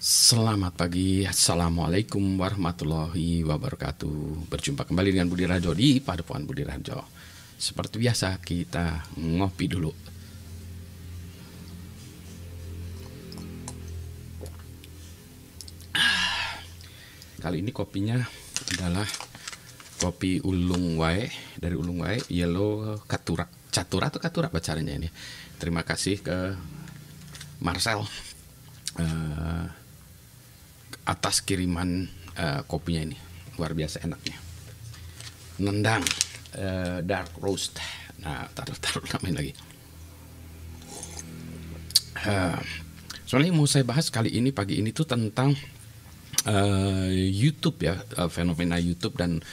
Selamat pagi, Assalamualaikum warahmatullahi wabarakatuh. Berjumpa kembali dengan Budi Rajo di Padepokan Budi Rajo. Seperti biasa kita ngopi dulu. Kali ini kopinya adalah kopi Ulung Wae, dari Ulung Wae, Yellow Catura. Catura atau Catura bacanya ini. Terima kasih ke Marcel atas kiriman kopinya ini. Luar biasa enaknya. Nendang dark roast. Nah, taruh namain lagi. Soalnya mau saya bahas kali ini, pagi ini tuh tentang YouTube ya, fenomena YouTube dan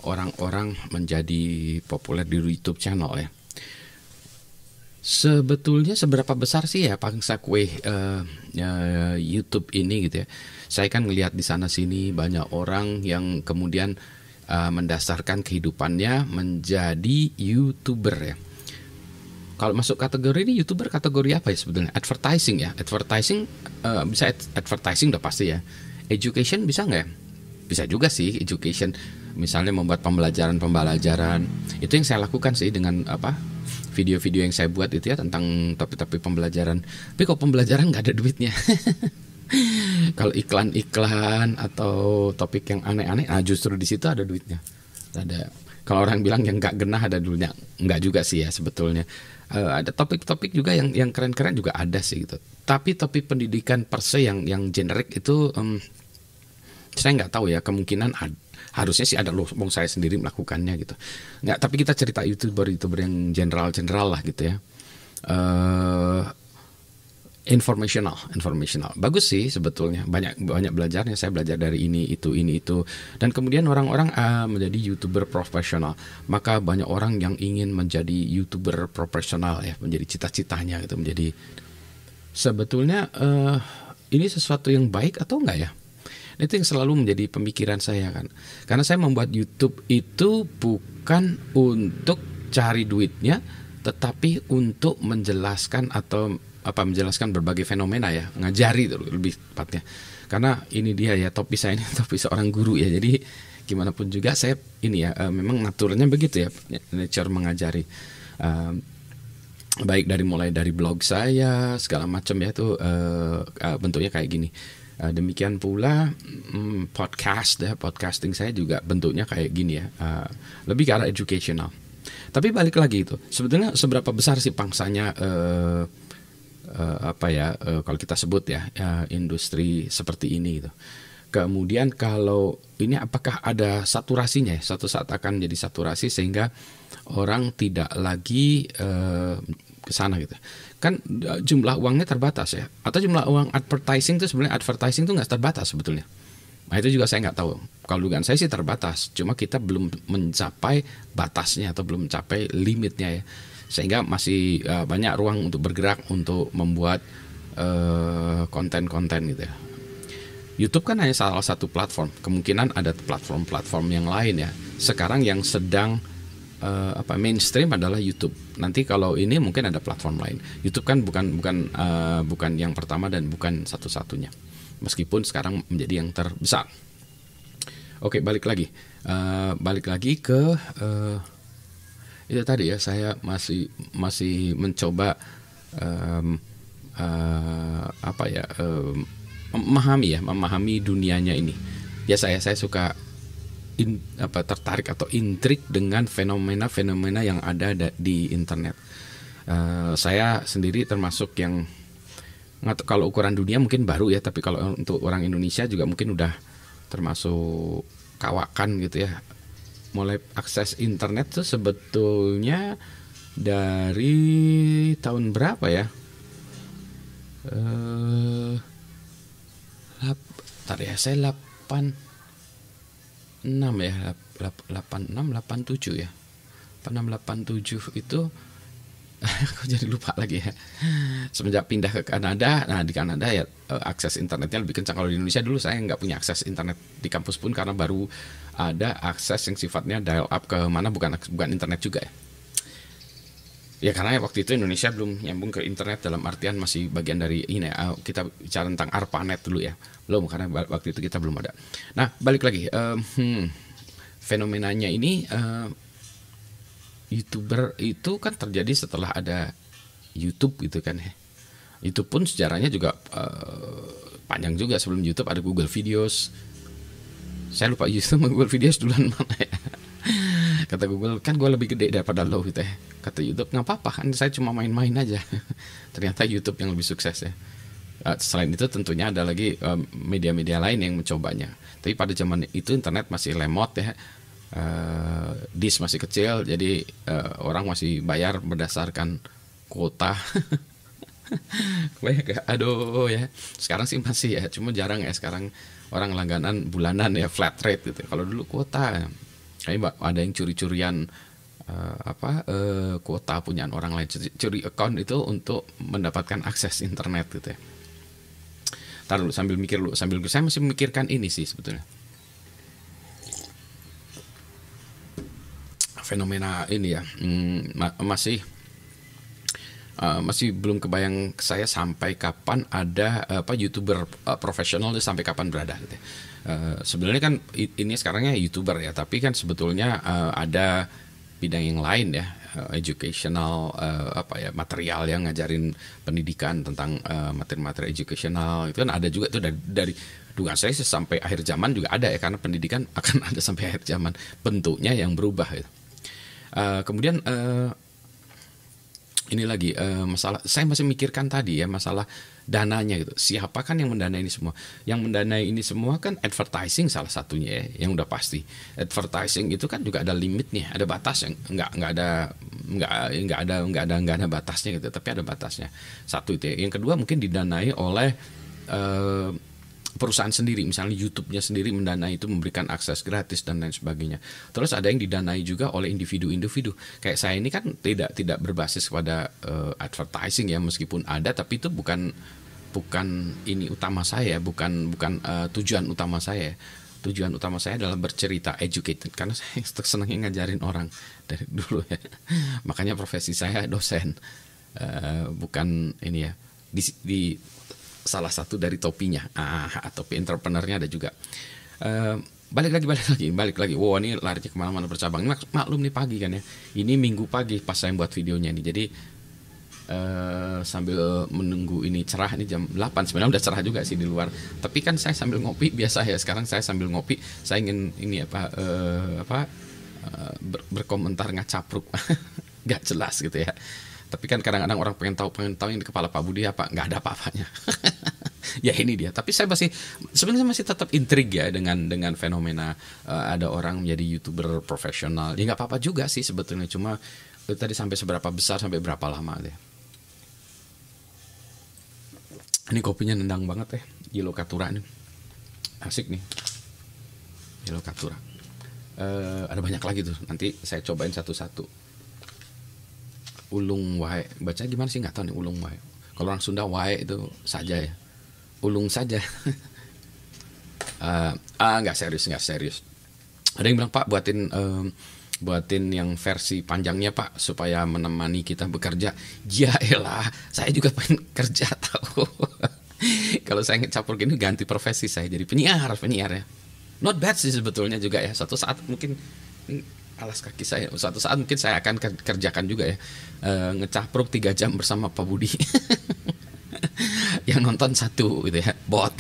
orang-orang menjadi populer di YouTube channel ya. Sebetulnya seberapa besar sih ya pangsa kue YouTube ini gitu ya. Saya kan ngelihat di sana sini banyak orang yang kemudian mendasarkan kehidupannya menjadi YouTuber ya. Kalau masuk kategori ini YouTuber kategori apa ya sebetulnya? Advertising ya. Advertising bisa advertising udah pasti ya. Education bisa nggak ya? Bisa juga sih education. Misalnya membuat pembelajaran. Itu yang saya lakukan sih dengan video-video yang saya buat itu ya tentang topik-topik pembelajaran. Tapi kalau pembelajaran nggak ada duitnya. Kalau iklan-iklan atau topik yang aneh-aneh, justru di situ ada duitnya. Ada. Kalau orang bilang yang nggak genah ada duitnya, nggak juga sih ya sebetulnya. Ada topik-topik juga yang keren-keren juga ada sih gitu. Tapi topik pendidikan per se yang generik itu saya nggak tahu ya, kemungkinan harusnya sih ada loh, saya sendiri melakukannya gitu. Nggak, tapi kita cerita YouTuber yang general lah gitu ya. Informational, bagus sih sebetulnya, banyak belajarnya. Saya belajar dari ini itu, dan kemudian orang-orang menjadi YouTuber profesional. Maka banyak orang yang ingin menjadi YouTuber profesional ya, menjadi cita-citanya gitu, menjadi sebetulnya ini sesuatu yang baik atau enggak ya? Itu yang selalu menjadi pemikiran saya kan. Karena saya membuat YouTube itu bukan untuk cari duitnya, tetapi untuk menjelaskan menjelaskan berbagai fenomena ya, ngajari itu lebih tepatnya. Karena ini dia ya, topi saya ini topi seorang guru ya. Jadi gimana pun juga saya ini ya memang naturalnya begitu ya, nature mengajari. Baik mulai dari blog saya segala macam ya, itu bentuknya kayak gini. Demikian pula podcasting saya juga bentuknya kayak gini ya, lebih ke arah educational. Tapi balik lagi itu, sebetulnya seberapa besar sih pangsanya kalau kita sebut ya industri seperti ini gitu. Kemudian kalau ini apakah ada saturasinya ya? Suatu saat akan jadi saturasi sehingga orang tidak lagi ke sana gitu. Kan jumlah uangnya terbatas ya. Atau jumlah uang advertising itu sebenarnya nggak terbatas sebetulnya. Nah itu juga saya nggak tahu. Kalau dugaan saya sih terbatas. Cuma kita belum mencapai batasnya atau belum mencapai limitnya ya. Sehingga masih banyak ruang untuk bergerak untuk membuat konten-konten gitu ya. YouTube kan hanya salah satu platform. Kemungkinan ada platform-platform yang lain ya. Sekarang yang sedang mainstream adalah YouTube. Nanti kalau ini mungkin ada platform lain. YouTube kan bukan yang pertama dan bukan satu-satunya. Meskipun sekarang menjadi yang terbesar. Oke, balik lagi ke itu tadi ya, saya masih mencoba memahami dunianya ini. Ya saya suka tertarik atau intrik dengan fenomena yang ada di internet. Saya sendiri termasuk yang kalau ukuran dunia mungkin baru ya, tapi kalau untuk orang Indonesia juga mungkin udah termasuk kawakan gitu ya. Mulai akses internet tuh sebetulnya dari tahun berapa ya? Saya 86 ya, 86 87 ya. 86 87 itu aku jadi lupa lagi ya. Semenjak pindah ke Kanada, nah di Kanada ya akses internetnya lebih kencang. Kalau di Indonesia dulu saya nggak punya akses internet di kampus pun, karena baru ada akses yang sifatnya dial up ke mana, bukan internet juga ya. Ya karena waktu itu Indonesia belum nyambung ke internet, dalam artian masih bagian dari ini kita bicara tentang ARPANET dulu ya. Belum, karena waktu itu kita belum ada. Nah, balik lagi, fenomenanya ini, YouTuber itu kan terjadi setelah ada YouTube gitu kan ya. Itu pun sejarahnya juga panjang juga. Sebelum YouTube ada Google Videos. Saya lupa YouTube sama Google Videos duluan mana ya. Kata Google, kan gue lebih gede daripada lo gitu ya. Kata YouTube, nggak apa-apa kan, saya cuma main-main aja. Ternyata YouTube yang lebih sukses ya. Selain itu tentunya ada lagi media-media lain yang mencobanya. Tapi pada zaman itu internet masih lemot ya. Disk masih kecil, jadi orang masih bayar berdasarkan kuota. Aduh ya. Sekarang sih masih ya, cuma jarang ya sekarang orang langganan bulanan ya, flat rate gitu. Kalau dulu kuota, kayak ada yang curi-curian kuota punyaan orang lain, curi account itu untuk mendapatkan akses internet gitu ya. Ntar dulu sambil mikir dulu, saya masih memikirkan ini sih sebetulnya. Fenomena ini ya, masih belum kebayang saya sampai kapan ada YouTuber profesional, sampai kapan berada gitu ya. Sebenarnya kan ini sekarangnya YouTuber ya, tapi kan sebetulnya ada bidang yang lain ya, educational material yang ngajarin pendidikan tentang materi-materi educational itu kan ada juga, itu dari dugaan saya sampai akhir zaman juga ada ya, karena pendidikan akan ada sampai akhir zaman, bentuknya yang berubah gitu. Kemudian ini lagi masalah, saya masih mikirkan tadi ya, masalah dananya gitu. Siapa kan yang mendanai ini semua? Yang mendanai ini semua kan advertising salah satunya ya, yang udah pasti. Advertising itu kan juga ada limitnya, ada batas, yang nggak ada batasnya gitu, tapi ada batasnya. Satu itu ya. Yang kedua mungkin didanai oleh perusahaan sendiri, misalnya YouTube-nya sendiri mendanai itu, memberikan akses gratis dan lain sebagainya. Terus ada yang didanai juga oleh individu-individu. Kayak saya ini kan tidak berbasis pada advertising ya, meskipun ada, tapi itu bukan ini utama saya, bukan tujuan utama saya. Tujuan utama saya adalah bercerita, educated, karena saya senangnya ngajarin orang dari dulu ya. Makanya profesi saya dosen, bukan ini ya, di salah satu dari topinya, topi entrepreneurnya ada juga. Balik lagi. Wow, ini larinya kemana-mana bercabang. Maklum nih pagi kan ya. Ini Minggu pagi pas saya buat videonya nih. Jadi sambil menunggu ini cerah, ini jam 8, sebenarnya udah cerah juga sih di luar. Tapi kan saya sambil ngopi, biasa ya. Sekarang saya sambil ngopi, saya ingin ini berkomentar ngacapruk, nggak jelas gitu ya. Tapi kan kadang-kadang orang pengen tahu yang di kepala Pak Budi apa, nggak ada apa-apanya. Ya ini dia. Tapi saya sebenarnya masih tetap intrig ya dengan fenomena ada orang menjadi YouTuber profesional. Ya nggak apa-apa juga sih sebetulnya, cuma itu tadi sampai seberapa besar, sampai berapa lama deh. Ini kopinya nendang banget ya, Yellow Katura nih. Asik nih, Yellow Katura. Ada banyak lagi tuh, nanti saya cobain satu-satu. Ulung wae, baca gimana sih nggak tahu nih, ulung wae. Kalau orang Sunda wae itu saja ya, ulung saja. Nggak serius. Ada yang bilang, Pak buatin yang versi panjangnya Pak, supaya menemani kita bekerja. Ya elah, saya juga pengen kerja tahu. Kalau saya ngecampur gini, ganti profesi saya jadi penyiar ya. Not bad sih sebetulnya juga ya. Suatu saat mungkin alas kaki saya, suatu saat mungkin saya akan kerjakan juga ya, ngecapruk 3 jam bersama Pak Budi. Yang nonton 1 gitu ya, bot.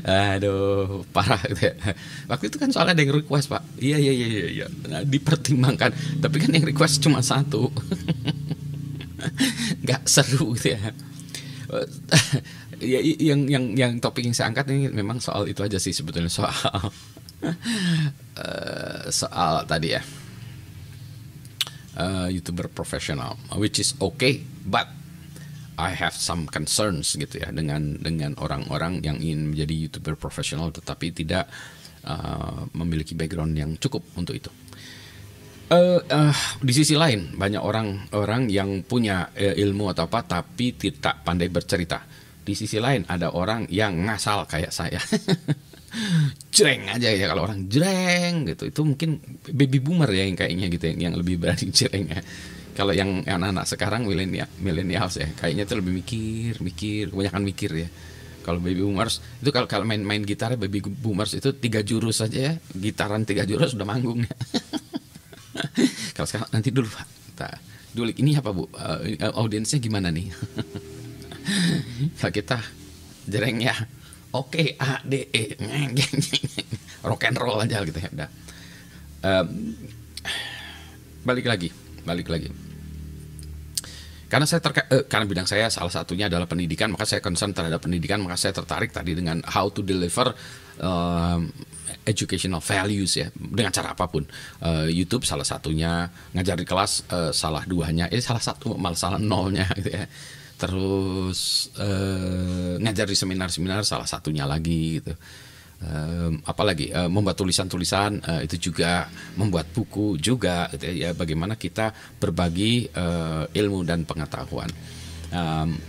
Aduh, parah gitu ya. Waktu itu kan soalnya ada yang request, Pak. Iya. Nah, dipertimbangkan, tapi kan yang request cuma 1. Nggak seru gitu ya. Ya, yang topik yang saya angkat ini memang soal itu aja sih sebetulnya, soal tadi ya, YouTuber profesional, which is okay, but I have some concerns gitu ya dengan orang-orang yang ingin menjadi YouTuber profesional tetapi tidak memiliki background yang cukup untuk itu. Di sisi lain banyak orang yang punya ilmu atau apa tapi tidak pandai bercerita. Di sisi lain ada orang yang ngasal kayak saya. jreng aja ya, kalau orang jreng gitu itu mungkin baby boomer ya yang kayaknya gitu yang lebih berani jreng ya. Kalau yang anak-anak sekarang milenials ya kayaknya itu lebih mikir kebanyakan mikir ya. Kalau baby boomers itu kalau main gitar baby boomers itu 3 jurus saja ya, gitaran 3 jurus sudah manggung ya. Kalau sekarang nanti dulu Pak. Dulu ini apa Bu? Audiensnya gimana nih? Kalau kita jreng ya. Oke, A D E rock and roll aja gitu ya udah. Balik lagi. Karena karena bidang saya salah satunya adalah pendidikan, maka saya concern terhadap pendidikan, maka saya tertarik tadi dengan how to deliver educational values ya dengan cara apapun. YouTube salah satunya, ngajar di kelas salah duanya, ini salah satu malah salah nolnya gitu ya. Terus ngajar di seminar-seminar salah satunya lagi gitu. Apalagi membuat tulisan-tulisan itu juga, membuat buku juga gitu ya, bagaimana kita berbagi ilmu dan pengetahuan.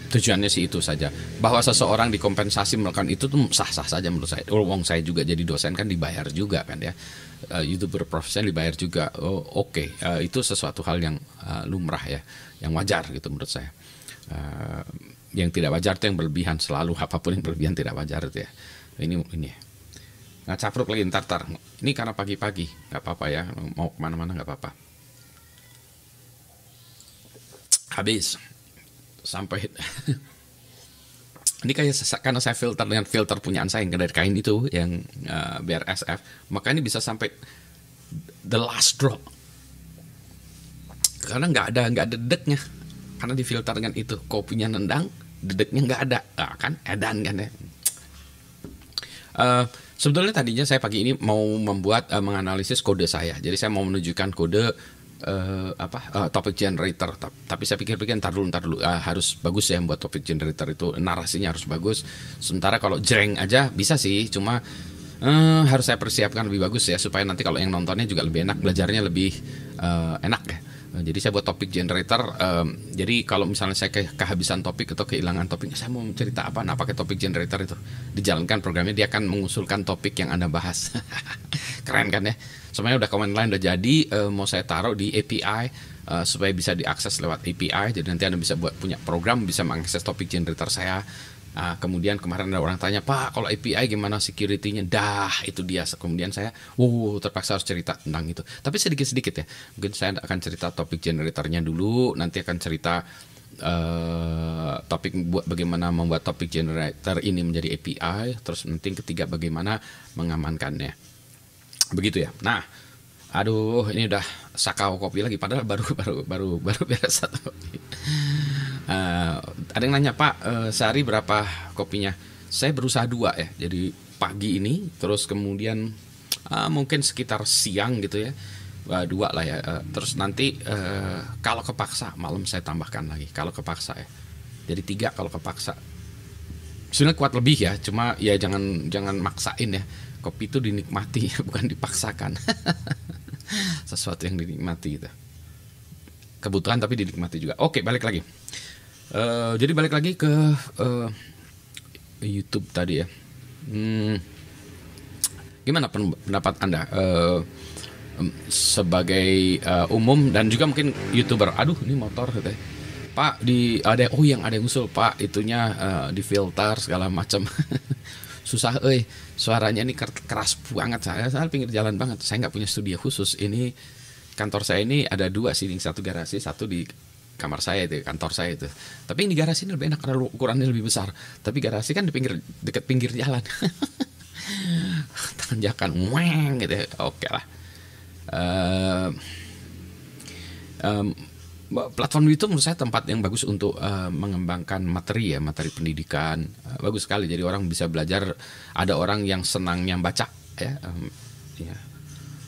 Tujuannya sih itu saja, bahwa seseorang dikompensasi melakukan itu tuh sah-sah saja menurut saya. Wong saya juga jadi dosen kan dibayar juga kan ya, YouTuber profesional dibayar juga. Oke. Itu sesuatu hal yang lumrah ya, yang wajar gitu menurut saya. Yang tidak wajar itu yang berlebihan, selalu apapun yang berlebihan tidak wajar itu ya. Ini nggak capruk lagi ntar. Ini karena pagi-pagi nggak apa-apa ya, mau kemana-mana nggak apa-apa. Habis sampai ini kayak karena saya filter dengan filter punyaan saya yang dari kain itu yang BRSF, maka ini bisa sampai the last drop karena nggak ada dedeknya, karena difilter dengan itu, kopinya nendang, dedeknya nggak ada, kan edan kan ya. Sebetulnya tadinya saya pagi ini mau membuat menganalisis kode saya, jadi saya mau menunjukkan kode topic generator, tapi saya pikir-pikir ntar dulu harus bagus ya membuat topic generator itu, narasinya harus bagus. Sementara kalau jreng aja bisa sih, cuma harus saya persiapkan lebih bagus ya, supaya nanti kalau yang nontonnya juga lebih enak, belajarnya lebih enak ya. Jadi saya buat topik generator. Jadi kalau misalnya saya kehabisan topik atau kehilangan topiknya, saya mau cerita apa, nah pakai topik generator itu, dijalankan programnya, dia akan mengusulkan topik yang Anda bahas. Keren kan ya? Sebenarnya udah komen lain udah jadi, mau saya taruh di API supaya bisa diakses lewat API. Jadi nanti Anda bisa punya program bisa mengakses topik generator saya. Kemudian kemarin ada orang tanya, Pak kalau API gimana security-nya? Dah itu dia. Kemudian saya terpaksa harus cerita tentang itu, tapi sedikit-sedikit ya. Mungkin saya akan cerita topik generatornya dulu, nanti akan cerita topik buat bagaimana membuat topik generator ini menjadi API, terus nanti ketiga bagaimana mengamankannya. Begitu ya. Nah, aduh ini udah sakau kopi lagi, padahal baru beres satu kopi. Ada yang nanya, Pak sehari berapa kopinya? Saya berusaha 2 ya, jadi pagi ini, terus kemudian mungkin sekitar siang gitu ya, 2 lah ya. Terus nanti kalau kepaksa malam saya tambahkan lagi kalau kepaksa ya, jadi 3 kalau kepaksa. Sebenarnya kuat lebih ya, cuma ya jangan maksain ya. Kopi itu dinikmati bukan dipaksakan. Sesuatu yang dinikmati gitu, kebutuhan tapi dinikmati juga. Oke, balik lagi. Jadi balik lagi ke YouTube tadi ya. Gimana pendapat Anda sebagai umum dan juga mungkin YouTuber? Aduh, ini motor gitu ya. Pak ada yang usul, Pak itunya difilter segala macam. Susah suaranya ini keras banget. Saya pinggir jalan banget. Saya nggak punya studio khusus. Ini kantor saya ini ada 2 sih, 1 garasi, 1 di kamar saya itu, kantor saya itu. Tapi yang di garasi ini lebih enak karena ukurannya lebih besar. Tapi garasi kan di dekat pinggir jalan. Tanjakan weng gitu ya. Oke lah. Platform YouTube menurut saya tempat yang bagus untuk mengembangkan materi pendidikan. Bagus sekali, jadi orang bisa belajar. Ada orang yang senangnya baca ya.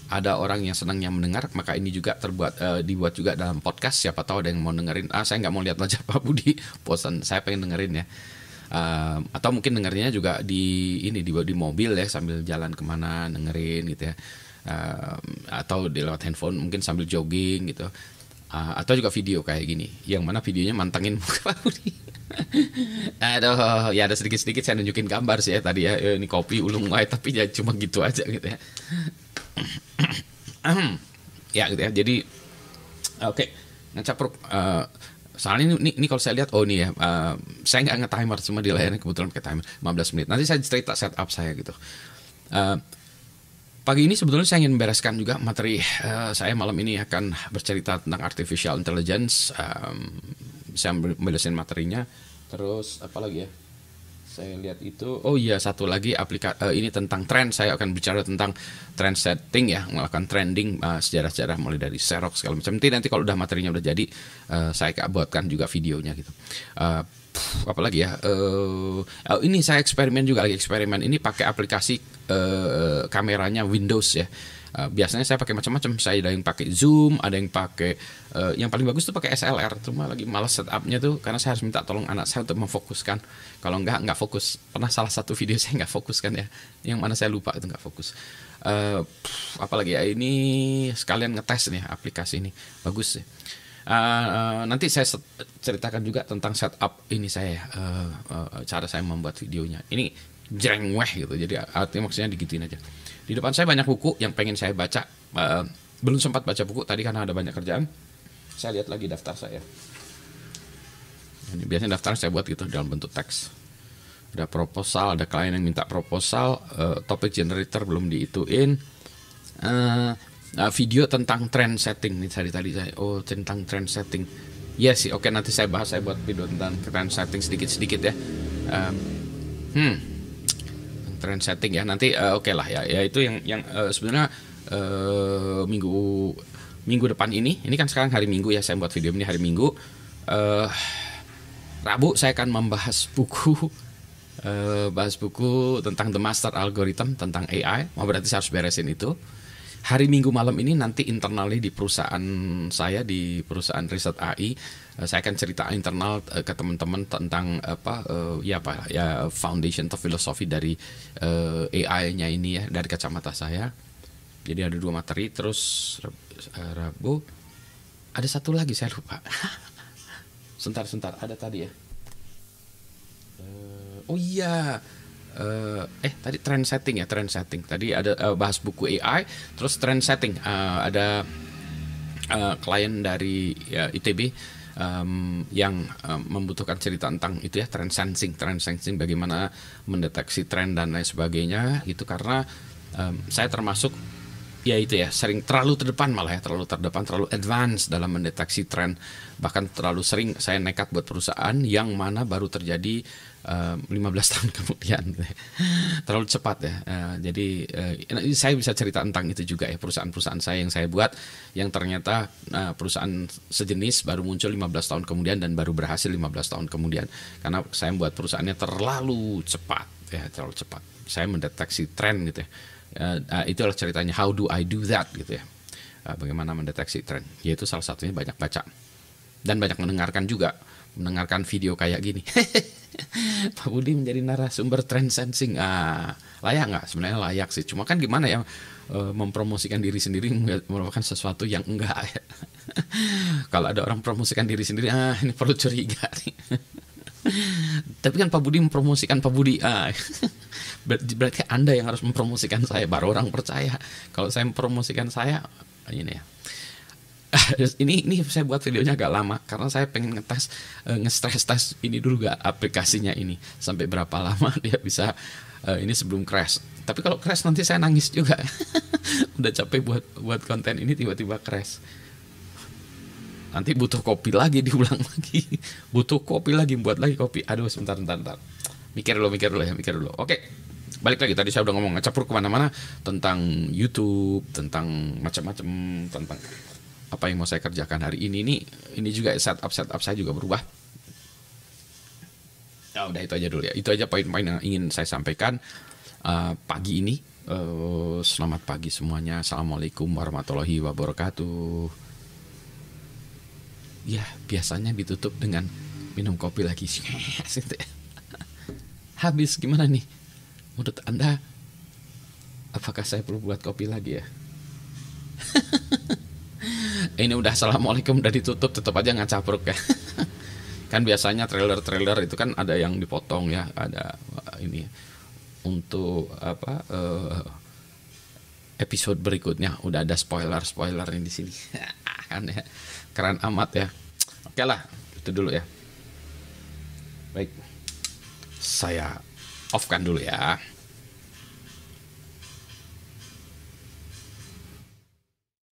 Ada orang yang senangnya mendengar, maka ini juga dibuat juga dalam podcast. Siapa tahu ada yang mau dengerin. Saya nggak mau lihat wajah Pak Budi, bosan. Saya pengen dengerin ya. Atau mungkin dengerinnya juga di mobil ya, sambil jalan kemana dengerin gitu ya. Atau di lewat handphone mungkin sambil jogging gitu. Atau juga video kayak gini, yang mana videonya mantengin muka Pak Budi. Aduh, ya ada sedikit-sedikit saya nunjukin gambar sih ya tadi ya. Ini kopi ulung wae tapi ya cuma gitu aja gitu ya. Ya gitu ya. Jadi oke, ngecapruk. Soalnya ini kalau saya lihat, oh ini ya, saya nggak nge-timer, cuma di layarnya kebetulan pakai timer 15 menit. Nanti saya cerita setup saya gitu. Eh, Pagi ini sebetulnya saya ingin membereskan juga materi saya malam ini akan bercerita tentang artificial intelligence. Saya beresin materinya. Terus apa lagi ya? Saya lihat itu. Oh iya, satu lagi ini tentang tren. Saya akan bicara tentang trend setting ya, melakukan trending sejarah-sejarah mulai dari Xerox segala macam. Nanti kalau udah materinya udah jadi, saya buatkan juga videonya gitu. Apalagi ya, ini saya lagi eksperimen ini pakai aplikasi kameranya Windows ya. Biasanya saya pakai macam-macam, saya ada yang pakai Zoom, ada yang pakai yang paling bagus tuh pakai SLR, cuma lagi malas setupnya tuh karena saya harus minta tolong anak saya untuk memfokuskan, kalau nggak fokus. Pernah salah satu video saya nggak fokus kan ya, yang mana saya lupa itu nggak fokus. Apalagi ya, ini sekalian ngetes nih aplikasi ini bagus sih. Nanti saya ceritakan juga tentang setup ini saya, cara saya membuat videonya. Ini jreng weh gitu, jadi artinya maksudnya digituin aja. Di depan saya banyak buku yang pengen saya baca. Belum sempat baca buku tadi karena ada banyak kerjaan. Saya lihat lagi daftar saya. Ini biasanya daftar saya buat gitu dalam bentuk teks. Ada proposal, ada klien yang minta proposal, topik generator belum diituin. Video tentang trend setting nih tadi saya. Oh, tentang trend setting. Iya sih, oke, nanti saya bahas, saya buat video tentang trend setting sedikit-sedikit ya. Trend setting ya nanti, oke lah ya. Ya itu yang sebenarnya minggu depan ini kan sekarang hari Minggu ya, saya buat video ini hari Minggu. Rabu saya akan membahas bahas buku tentang The Master Algorithm tentang AI. Berarti saya harus beresin itu. Hari Minggu malam ini nanti internally di perusahaan saya, di perusahaan riset AI, saya akan cerita internal ke teman-teman tentang foundation atau filosofi dari AI-nya ini ya, dari kacamata saya. Jadi ada 2 materi. Terus Rabu ada satu lagi saya lupa. Sebentar ada tadi ya. Oh iya. Tadi trend setting. Tadi ada bahas buku AI, terus trend setting. Ada klien dari ITB yang membutuhkan cerita tentang itu ya, trend sensing bagaimana mendeteksi tren dan lain sebagainya gitu, karena saya termasuk ya itu ya, sering terlalu terdepan, terlalu advance dalam mendeteksi tren. Bahkan terlalu sering saya nekat buat perusahaan yang mana baru terjadi 15 tahun kemudian. Terlalu cepat ya. Jadi saya bisa cerita tentang itu juga ya, perusahaan-perusahaan saya yang saya buat yang ternyata perusahaan sejenis baru muncul 15 tahun kemudian dan baru berhasil 15 tahun kemudian, karena saya membuat perusahaannya terlalu cepat. Saya mendeteksi tren gitu ya. Itulah ceritanya, how do I do that gitu ya. Bagaimana mendeteksi tren, yaitu salah satunya banyak baca dan banyak mendengarkan video kayak gini. Pak Budi menjadi narasumber trend sensing. Layak nggak? Sebenarnya layak sih, cuma kan gimana ya, mempromosikan diri sendiri merupakan sesuatu yang enggak ya. Kalau ada orang promosikan diri sendiri, ini perlu curiga nih. Tapi kan Pak Budi mempromosikan Pak Budi, berarti Anda yang harus mempromosikan saya baru orang percaya. Kalau saya mempromosikan saya, ini ya. Ini saya buat videonya agak lama karena saya pengen nge-stress ini dulu gak aplikasinya ini sampai berapa lama dia bisa ini sebelum crash. Tapi kalau crash nanti saya nangis juga. Udah capek buat konten ini tiba-tiba crash. Nanti butuh kopi lagi, diulang lagi. Butuh kopi lagi, buat lagi kopi. Aduh, sebentar. Mikir dulu. Oke. Balik lagi, tadi saya udah ngomong ngecapur kemana-mana tentang YouTube, tentang macam-macam, tentang apa yang mau saya kerjakan hari ini. Ini juga setup saya juga berubah. Ya udah, itu aja dulu ya. Itu aja poin-poin yang ingin saya sampaikan pagi ini. Selamat pagi semuanya. Assalamualaikum warahmatullahi wabarakatuh. Ya, biasanya ditutup dengan minum kopi lagi. Habis, gimana nih? Menurut Anda, apakah saya perlu buat kopi lagi ya? Ini udah assalamualaikum, udah ditutup, tetap aja ngacapruk ya. Kan biasanya trailer-trailer itu kan ada yang dipotong ya, ada ini untuk apa episode berikutnya udah ada spoiler di sini. Kan ya. Keren amat ya. Oke lah, itu dulu ya. Baik. Saya off kan dulu ya.